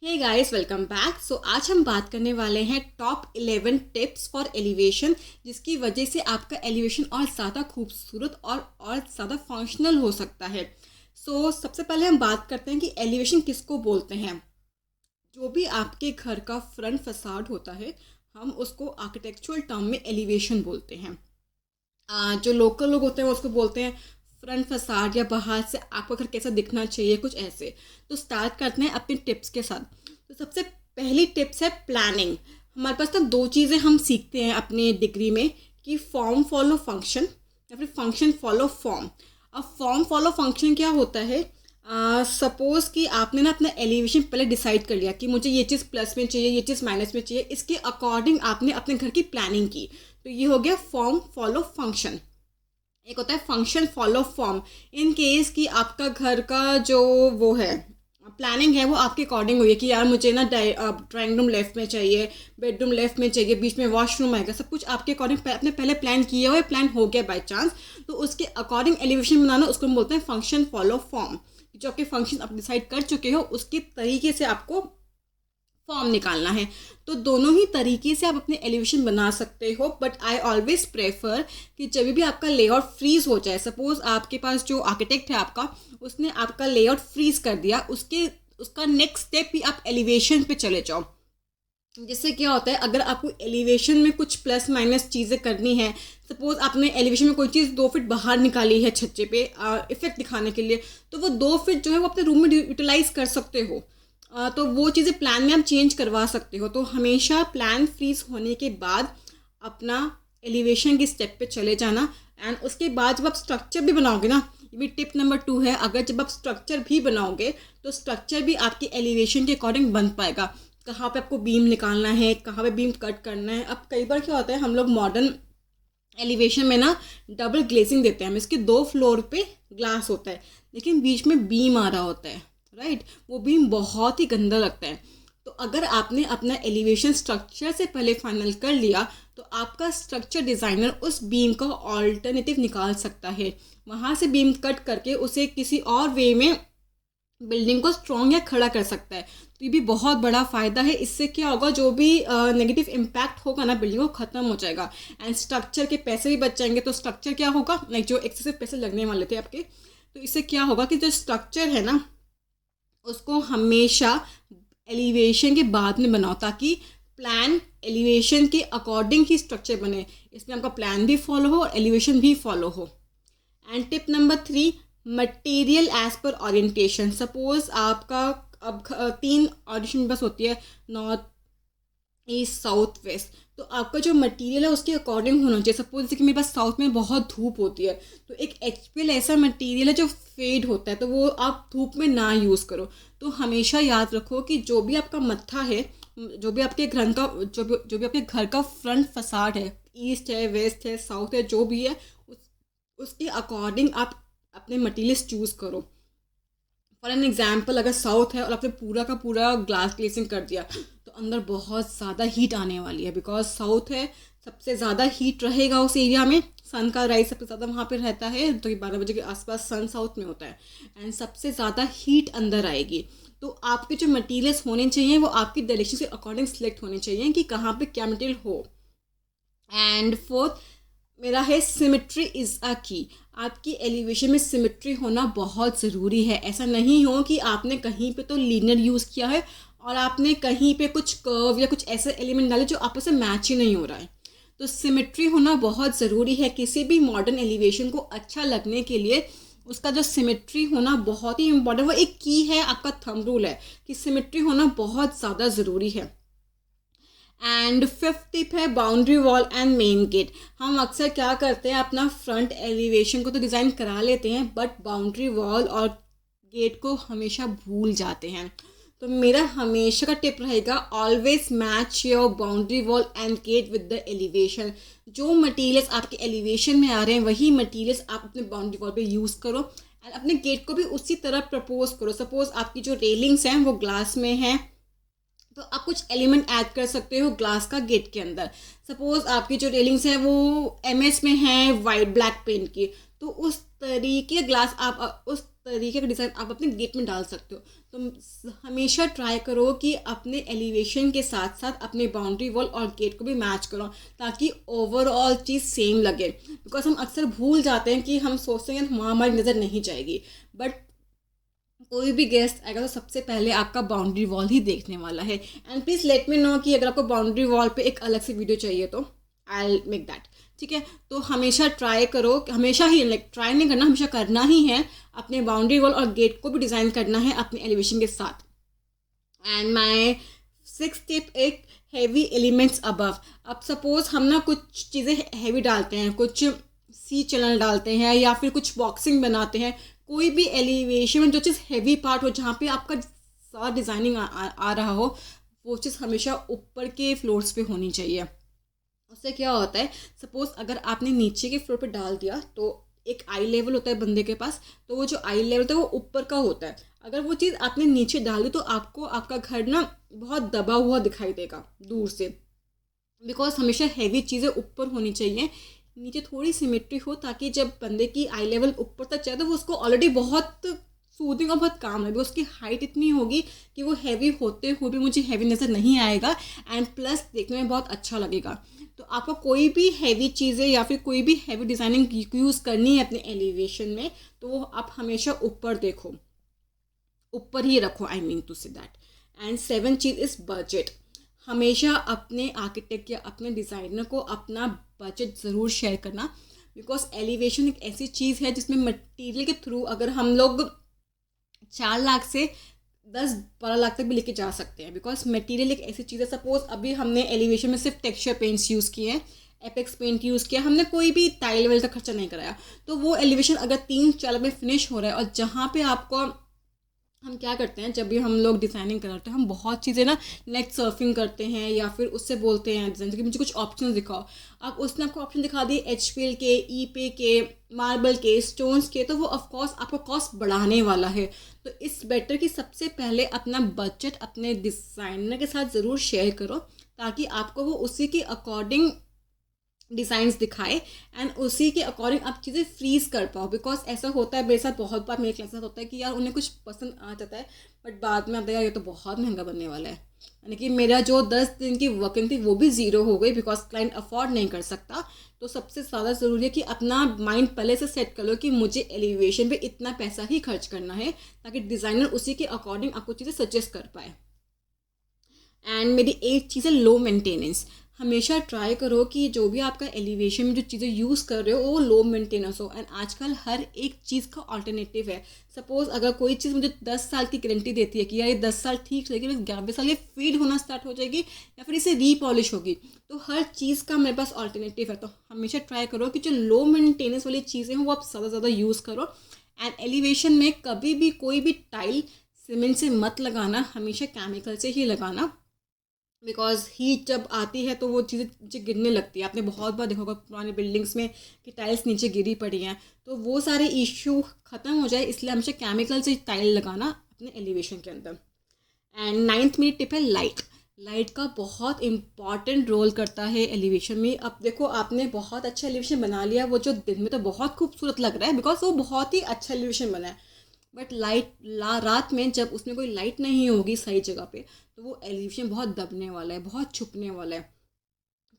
Hey guys, welcome back. आज हम बात करने वाले हैं टॉप 11 टिप्स फॉर एलिवेशन, जिसकी वजह से आपका एलिवेशन और ज़्यादा खूबसूरत और ज़्यादा फंक्शनल हो सकता है। सबसे पहले हम बात करते हैं कि एलिवेशन किसको बोलते हैं। जो भी आपके घर का फ्रंट फसाड होता है, हम उसको आर्किटेक्चुरल टर्म में एलिवेशन बोलते हैं। जो लोकल लोग होते हैं वो उसको बोलते हैं फ्रंट फसाड, या बाहर से आपका घर कैसा दिखना चाहिए, कुछ ऐसे। तो स्टार्ट करते हैं अपने टिप्स के साथ। तो सबसे पहली टिप्स है प्लानिंग। हमारे पास तो दो चीज़ें हम सीखते हैं अपने डिग्री में, कि फॉर्म फॉलो फंक्शन या फिर फंक्शन फॉलो फॉर्म। अब फॉर्म फॉलो फंक्शन क्या होता है? सपोज़ कि आपने ना अपना एलिवेशन पहले डिसाइड कर लिया कि मुझे ये चीज़ प्लस में चाहिए, ये चीज़ माइनस में चाहिए। इसके अकॉर्डिंग आपने अपने घर की प्लानिंग की, तो ये हो गया फॉर्म फॉलो फंक्शन। एक होता है function follow form. In case कि आपका घर का जो वो है प्लानिंग है, वो आपके अकॉर्डिंग हुई है कि यार मुझे ना ड्राइंग रूम लेफ्ट में चाहिए, बेडरूम लेफ्ट में चाहिए, बीच में वॉशरूम आएगा, सब कुछ आपके अकॉर्डिंग आपने पहले प्लान किया हुआ है, प्लान हो गया बाई चांस, तो उसके अकॉर्डिंग एलिवेशन बनाना, उसको हम बोलते हैं फंक्शन फॉलो फॉर्म। जो आपके फंक्शन आप डिसाइड कर चुके हो, उसके तरीके से आपको फॉर्म निकालना है। तो दोनों ही तरीके से आप अपने एलिवेशन बना सकते हो, बट आई ऑलवेज प्रेफर कि जब भी आपका लेआउट फ्रीज हो जाए, सपोज आपके पास जो आर्किटेक्ट है आपका, उसने आपका लेआउट फ्रीज कर दिया, उसका नेक्स्ट स्टेप भी आप एलिवेशन पे चले जाओ। जिससे क्या होता है, अगर आपको एलिवेशन में कुछ प्लस माइनस चीज़ें करनी है, सपोज आपने एलिवेशन में कोई चीज़ 2 फीट बाहर निकाली है छज्जे पे इफेक्ट दिखाने के लिए, तो वो 2 फीट जो है वो अपने रूम में यूटिलाइज कर सकते हो। तो वो चीज़ें प्लान में आप चेंज करवा सकते हो। तो हमेशा प्लान फ्रीज होने के बाद अपना एलिवेशन के स्टेप पे चले जाना। एंड उसके बाद जब आप स्ट्रक्चर भी बनाओगे ना, ये भी टिप नंबर 2 है, अगर जब आप स्ट्रक्चर भी बनाओगे तो स्ट्रक्चर भी आपकी एलिवेशन के अकॉर्डिंग बन पाएगा। कहाँ पे आपको बीम निकालना है, कहाँ पे बीम कट करना है। अब कई बार क्या होता है, हम लोग मॉडर्न एलिवेशन में ना डबल ग्लेजिंग देते हैं, हम इसके 2 फ्लोर पे ग्लास होता है, लेकिन बीच में बीम आ रहा होता है, राइट। वो बीम बहुत ही गंदा लगता है। तो अगर आपने अपना एलिवेशन स्ट्रक्चर से पहले फाइनल कर लिया, तो आपका स्ट्रक्चर डिज़ाइनर उस बीम का ऑल्टरनेटिव निकाल सकता है, वहाँ से बीम कट करके उसे किसी और वे में बिल्डिंग को स्ट्रॉन्ग या खड़ा कर सकता है। तो ये भी बहुत बड़ा फ़ायदा है। इससे क्या होगा, जो भी नेगेटिव इम्पैक्ट होगा ना, बिल्डिंग को ख़त्म हो जाएगा एंड स्ट्रक्चर के पैसे भी बच जाएंगे। तो स्ट्रक्चर क्या होगा, लाइक जो एक्सेसिव पैसे लगने वाले थे आपके, तो इससे क्या होगा कि जो स्ट्रक्चर है ना, उसको हमेशा एलिवेशन के बाद में बनाओ, ताकि प्लान एलिवेशन के अकॉर्डिंग ही स्ट्रक्चर बने। इसमें आपका प्लान भी फॉलो हो और एलिवेशन भी फॉलो हो। And tip number 3, material as per orientation. Suppose आपका अब 3 ऑडिशन बस होती है, नॉर्थ, ईस्ट, साउथ, वेस्ट। तो आपका जो मटेरियल है उसके अकॉर्डिंग होना चाहिए। सपोज जैसे कि मेरे पास साउथ में बहुत धूप होती है, तो एक एचपीएल ऐसा मटेरियल है जो फेड होता है, तो वो आप धूप में ना यूज़ करो। तो हमेशा याद रखो कि जो भी आपका मत्था है, जो भी आपके घर का जो भी आपके घर का फ्रंट फसाड है, ईस्ट है, वेस्ट है, साउथ है, जो भी है, उसके अकॉर्डिंग आप अपने मटेरियल्स चूज़ करो। फॉर एन एग्जाम्पल, अगर साउथ है और आपने पूरा का पूरा ग्लास ग्लेसिंग कर दिया, तो अंदर बहुत ज़्यादा हीट आने वाली है, बिकॉज साउथ है, सबसे ज़्यादा हीट रहेगा उस एरिया में। सन का राइज सबसे ज़्यादा वहाँ पे रहता है, तो 12 बजे के आसपास सन साउथ में होता है, एंड सबसे ज़्यादा हीट अंदर आएगी। तो आपके जो मटेरियल्स होने चाहिए वो आपकी डायरेक्शन के अकॉर्डिंग सिलेक्ट होने चाहिए कि कहाँ पे क्या मटेरियल हो। एंड फोर्थ मेरा है सिमेट्री इज़ अ की। आपकी एलिवेशन में सिमेट्री होना बहुत ज़रूरी है। ऐसा नहीं हो कि आपने कहीं पे तो लीनियर यूज़ किया है और आपने कहीं पे कुछ कर्व या कुछ ऐसे एलिमेंट डाले जो आपस में मैच ही नहीं हो रहा है। तो सिमेट्री होना बहुत ज़रूरी है। किसी भी मॉडर्न एलिवेशन को अच्छा लगने के लिए उसका जो सिमेट्री होना बहुत ही इम्पॉर्टेंट, वो एक की है, आपका थंब रूल है कि सिमेट्री होना बहुत ज़्यादा ज़रूरी है। एंड 5th टिप है boundary wall and main gate. हम अक्सर क्या करते हैं, अपना फ्रंट एलिवेशन को तो डिज़ाइन करा लेते हैं, बट बाउंड्री वॉल और गेट को हमेशा भूल जाते हैं। तो मेरा हमेशा का टिप रहेगा, always match your boundary wall and gate with the elevation. जो मटेरियल्स आपके एलिवेशन में आ रहे हैं, वही मटेरियल्स आप अपने बाउंड्री वॉल पे यूज़ करो, एंड अपने गेट को भी उसी तरह प्रपोज करो। सपोज आपकी जो रेलिंग्स हैं वो ग्लास में हैं, तो आप कुछ एलिमेंट ऐड कर सकते हो ग्लास का गेट के अंदर। सपोज आपकी जो रेलिंग्स है वो एमएस में है वाइट ब्लैक पेंट की, तो उस तरीके ग्लास आप उस तरीके का डिज़ाइन आप अपने गेट में डाल सकते हो। तो हमेशा ट्राई करो कि अपने एलिवेशन के साथ साथ अपने बाउंड्री वॉल और गेट को भी मैच करो, ताकि ओवरऑल चीज़ सेम लगे। बिकॉज हम अक्सर भूल जाते हैं कि हम सोचते हैं वहाँ हमारी नज़र नहीं जाएगी, बट कोई भी गेस्ट आएगा तो सबसे पहले आपका बाउंड्री वॉल ही देखने वाला है। And please let me know कि अगर आपको बाउंड्री वॉल पे एक अलग से वीडियो चाहिए तो आई विल मेक दैट। ठीक है, तो हमेशा ट्राई करो, हमेशा ही लाइक ट्राई नहीं करना, हमेशा करना ही है, अपने बाउंड्री वॉल और गेट को भी डिज़ाइन करना है अपने एलिवेशन के साथ। एंड माई 6th टिप, एक हैवी एलिमेंट्स अबव। अब सपोज हम ना कुछ चीज़ें हैवी डालते हैं, कुछ सी चैनल डालते हैं या फिर कुछ बॉक्सिंग बनाते हैं, कोई भी एलिवेशन में जो चीज़ हैवी पार्ट हो, जहाँ पे आपका सारा डिज़ाइनिंग आ रहा हो, वो चीज़ हमेशा ऊपर के फ्लोर्स पे होनी चाहिए। उससे क्या होता है, सपोज अगर आपने नीचे के फ्लोर पे डाल दिया तो एक आई लेवल होता है बंदे के पास, तो वो जो आई लेवल होता है वो ऊपर का होता है। अगर वो चीज़ आपने नीचे डाली तो आपको आपका घर ना बहुत दबा हुआ दिखाई देगा दूर से। बिकॉज हमेशा हैवी चीज़ें ऊपर होनी चाहिए, नीचे थोड़ी सिमेट्री हो, ताकि जब बंदे की आई लेवल ऊपर तक जाए तो वो उसको ऑलरेडी बहुत सूदिंग और बहुत काम लगे। उसकी हाइट इतनी होगी कि वो हैवी होते हुए भी मुझे हैवी नज़र नहीं आएगा, एंड प्लस देखने में बहुत अच्छा लगेगा। तो आपको कोई भी हैवी चीज़ें या फिर कोई भी हैवी डिज़ाइनिंग यूज़ करनी है अपने एलिवेशन में, तो वो आप हमेशा ऊपर देखो, ऊपर ही रखो, I mean to say that. And 7 चीज़ इज़ बजट। हमेशा अपने आर्किटेक्ट या अपने डिज़ाइनर को अपना बजट ज़रूर शेयर करना, बिकॉज एलिवेशन एक ऐसी चीज़ है जिसमें मटेरियल के थ्रू अगर हम लोग 4 लाख से 10-12 लाख तक भी लेके जा सकते हैं। बिकॉज मटेरियल एक ऐसी चीज़ है, सपोज अभी हमने एलिवेशन में सिर्फ टेक्सचर पेंट्स यूज़ किए हैं, एपेक्स पेंट यूज़ किया, हमने कोई भी टाइल वाइल का खर्चा नहीं कराया, तो वो एलिवेशन अगर 3-4 में फिनिश हो रहा है, और जहाँ पे आपको, हम क्या करते हैं जब भी हम लोग डिज़ाइनिंग करते हैं, हम बहुत चीज़ें ना नेट सर्फिंग करते हैं या फिर उससे बोलते हैं डिज़ाइन कि मुझे कुछ ऑप्शन दिखाओ। अब उसने आपको ऑप्शन दिखा दिए HPL के, ईपे के, मार्बल के, स्टोन्स के, तो वो ऑफकोर्स आपको कॉस्ट बढ़ाने वाला है। तो इस बेटर कि सबसे पहले अपना बजट अपने डिज़ाइनर के साथ ज़रूर शेयर करो, ताकि आपको वो उसी के अकॉर्डिंग डिज़ाइंस दिखाए एंड उसी के अकॉर्डिंग आप चीज़ें फ्रीज़ कर पाओ। बिकॉज ऐसा होता है मेरे साथ, बहुत बार मेरे क्लास होता है कि यार उन्हें कुछ पसंद आ जाता है, बट बाद में आता है यार ये तो बहुत महंगा बनने वाला है, यानी कि मेरा जो 10 दिन की वर्किंग थी वो भी ज़ीरो हो गई, बिकॉज क्लाइंट अफोर्ड नहीं कर सकता। तो सबसे ज़्यादा ज़रूरी है कि अपना माइंड पहले से सेट कर लो कि मुझे एलिवेशन पे इतना पैसा ही खर्च करना है, ताकि डिज़ाइनर उसी के अकॉर्डिंग आपको चीज़ें सजेस्ट कर पाए। एंड मेरी एक चीज़ है लो मेंटेनेंस। हमेशा ट्राई करो कि जो भी आपका एलिवेशन में जो चीज़ें यूज़ कर रहे हो वो लो मेंटेनेंस हो। एंड आजकल हर एक चीज़ का ऑल्टरनेटिव है। सपोज़ अगर कोई चीज़ मुझे 10 साल की गारंटी देती है कि यार ये 10 साल ठीक रहेगी, 11वें साल ये फीड होना स्टार्ट हो जाएगी या फिर इसे रीपॉलिश होगी, तो हर चीज़ का मेरे पास ऑल्टरनेटिव है। तो हमेशा ट्राई करो कि जो लो मेंटेनेंस वाली चीज़ें हैं वो आप ज़्यादा ज़्यादा यूज़ करो। एंड एलिवेशन में कभी भी कोई भी टाइल सीमेंट से मत लगाना, हमेशा केमिकल से ही लगाना। बिकॉज हीट जब आती है तो वो चीज़ें नीचे गिरने लगती है। आपने बहुत बार देखा होगा पुरानी बिल्डिंग्स में कि टाइल्स नीचे गिरी पड़ी हैं, तो वो सारे इशू ख़त्म हो जाए, इसलिए हमेशा केमिकल से टाइल लगाना अपने एलिवेशन के अंदर। एंड 9th मेरी टिप है लाइट। लाइट का बहुत इंपॉर्टेंट रोल करता है एलिवेशन में। अब देखो आपने बहुत अच्छा एलिवेशन बना लिया, वो जो दिन में तो बहुत खूबसूरत लग रहा है बिकॉज वो बहुत ही अच्छा एलिवेशन बना है, बट रात में जब उसमें कोई लाइट नहीं होगी सही जगह पे, तो वो एलिवेशन बहुत दबने वाला है, बहुत छुपने वाला है।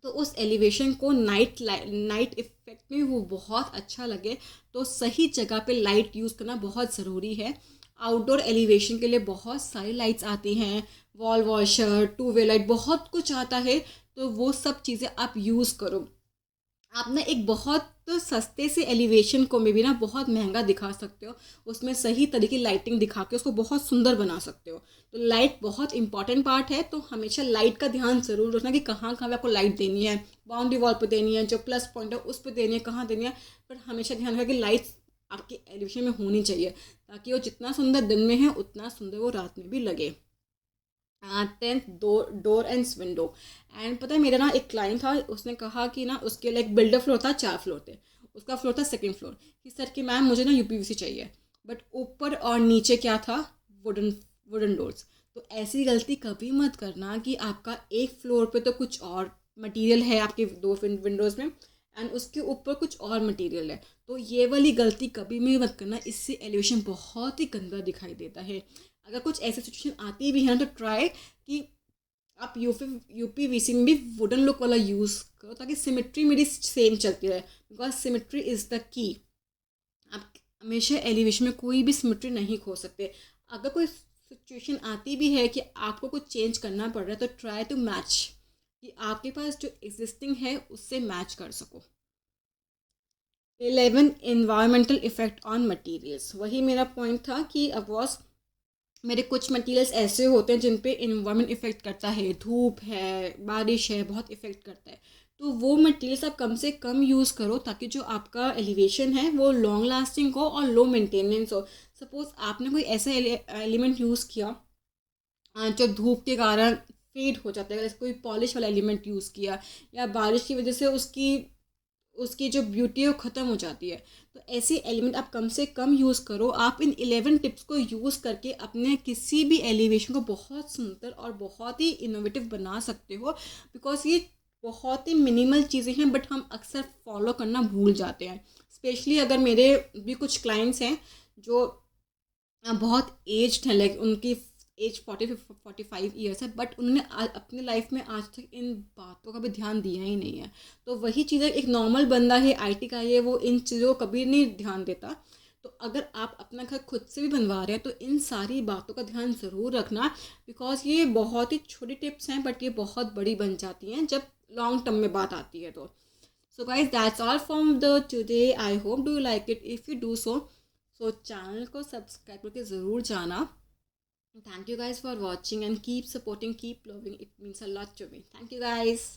तो उस एलिवेशन को नाइट इफेक्ट में वो बहुत अच्छा लगे, तो सही जगह पे लाइट यूज़ करना बहुत ज़रूरी है। आउटडोर एलिवेशन के लिए बहुत सारी लाइट्स आती हैं, वॉल वॉशर, 2 वे लाइट, बहुत कुछ आता है, तो वो सब चीज़ें आप यूज़ करो। आप ना एक बहुत सस्ते से एलिवेशन को में भी ना बहुत महंगा दिखा सकते हो, उसमें सही तरीके लाइटिंग दिखा के उसको बहुत सुंदर बना सकते हो। तो लाइट बहुत इंपॉर्टेंट पार्ट है, तो हमेशा लाइट का ध्यान ज़रूर रखना कि कहाँ कहाँ पे आपको लाइट देनी है, बाउंड्री वॉल पे देनी है, जो प्लस पॉइंट है उस पर देनी है, कहाँ देनी है। पर हमेशा ध्यान रखा कि लाइट्स आपके एलिवेशन में होनी चाहिए, ताकि वो जितना सुंदर दिन में है उतना सुंदर वो रात में भी लगे। 10th door and window. And पता है मेरा ना एक क्लाइंट था, उसने कहा कि ना उसके लाइक बिल्डर फ्लोर था, 4 फ्लोर थे, उसका फ्लोर था 2nd फ्लोर, कि सर कि मैम मुझे ना UPVC चाहिए, बट ऊपर और नीचे क्या था, वुडन डोर्स। तो ऐसी गलती कभी मत करना कि आपका एक फ्लोर पे तो कुछ और मटेरियल है आपके 2 विंडोज़ में, एंड उसके ऊपर कुछ और मटेरियल है। तो ये वाली गलती कभी भी मत करना, इससे एलिवेशन बहुत ही गंदा दिखाई देता है। अगर कुछ ऐसी सिचुएशन आती भी है तो ट्राई कि आप यूपीवीसी में भी वुडन लुक वाला यूज़ करो, ताकि सिमेट्री मेरी सेम चलती रहे, because symmetry is the key. आप हमेशा एलिवेशन में कोई भी सिमेट्री नहीं खो सकते। अगर कोई सिचुएशन आती भी है कि आपको कुछ चेंज करना पड़ रहा है, तो ट्राई टू मैच, कि आपके पास जो एग्जिस्टिंग है उससे मैच कर सको। 11 इन्वायरमेंटल इफेक्ट ऑन मटेरियल्स, वही मेरा पॉइंट था कि अफकोर्स मेरे कुछ मटेरियल्स ऐसे होते हैं जिन पे इन्वायरमेंट इफ़ेक्ट करता है, धूप है, बारिश है, बहुत इफ़ेक्ट करता है। तो वो मटेरियल्स आप कम से कम यूज़ करो, ताकि जो आपका एलिवेशन है वो लॉन्ग लास्टिंग हो और लो मेंटेनेंस हो। सपोज़ आपने कोई ऐसा एलिमेंट यूज़ किया जो धूप के कारण फेड हो जाता है, जैसे कोई पॉलिश वाला एलिमेंट यूज़ किया, या बारिश की वजह से उसकी उसकी जो ब्यूटी है वो ख़त्म हो जाती है। तो ऐसे एलिमेंट आप कम से कम यूज़ करो। आप इन 11 टिप्स को यूज़ करके अपने किसी भी एलिवेशन को बहुत सुंदर और बहुत ही इनोवेटिव बना सकते हो, बिकॉज ये बहुत ही मिनिमल चीज़ें हैं, बट हम अक्सर फॉलो करना भूल जाते हैं। स्पेशली अगर मेरे भी कुछ क्लाइंट्स हैं जो बहुत एज्ड हैं, लाइक उनकी एज 45 ईयर्स है, बट उन्होंने अपनी लाइफ में आज तक इन बातों का भी ध्यान दिया ही नहीं है। तो वही चीज़ें, एक नॉर्मल बंदा है, आईटी का है, वो इन चीज़ों को कभी नहीं ध्यान देता। तो अगर आप अपना घर खुद से भी बनवा रहे हैं तो इन सारी बातों का ध्यान ज़रूर रखना, बिकॉज ये बहुत ही छोटी टिप्स हैं, बट ये बहुत बड़ी बन जाती हैं जब लॉन्ग टर्म में बात आती है। तो so guys, that's all from the today. I hope do you like it. If you do so channel को सब्सक्राइब करके ज़रूर जाना। Thank you guys for watching, and keep supporting, keep loving. It means a lot to me. Thank you guys.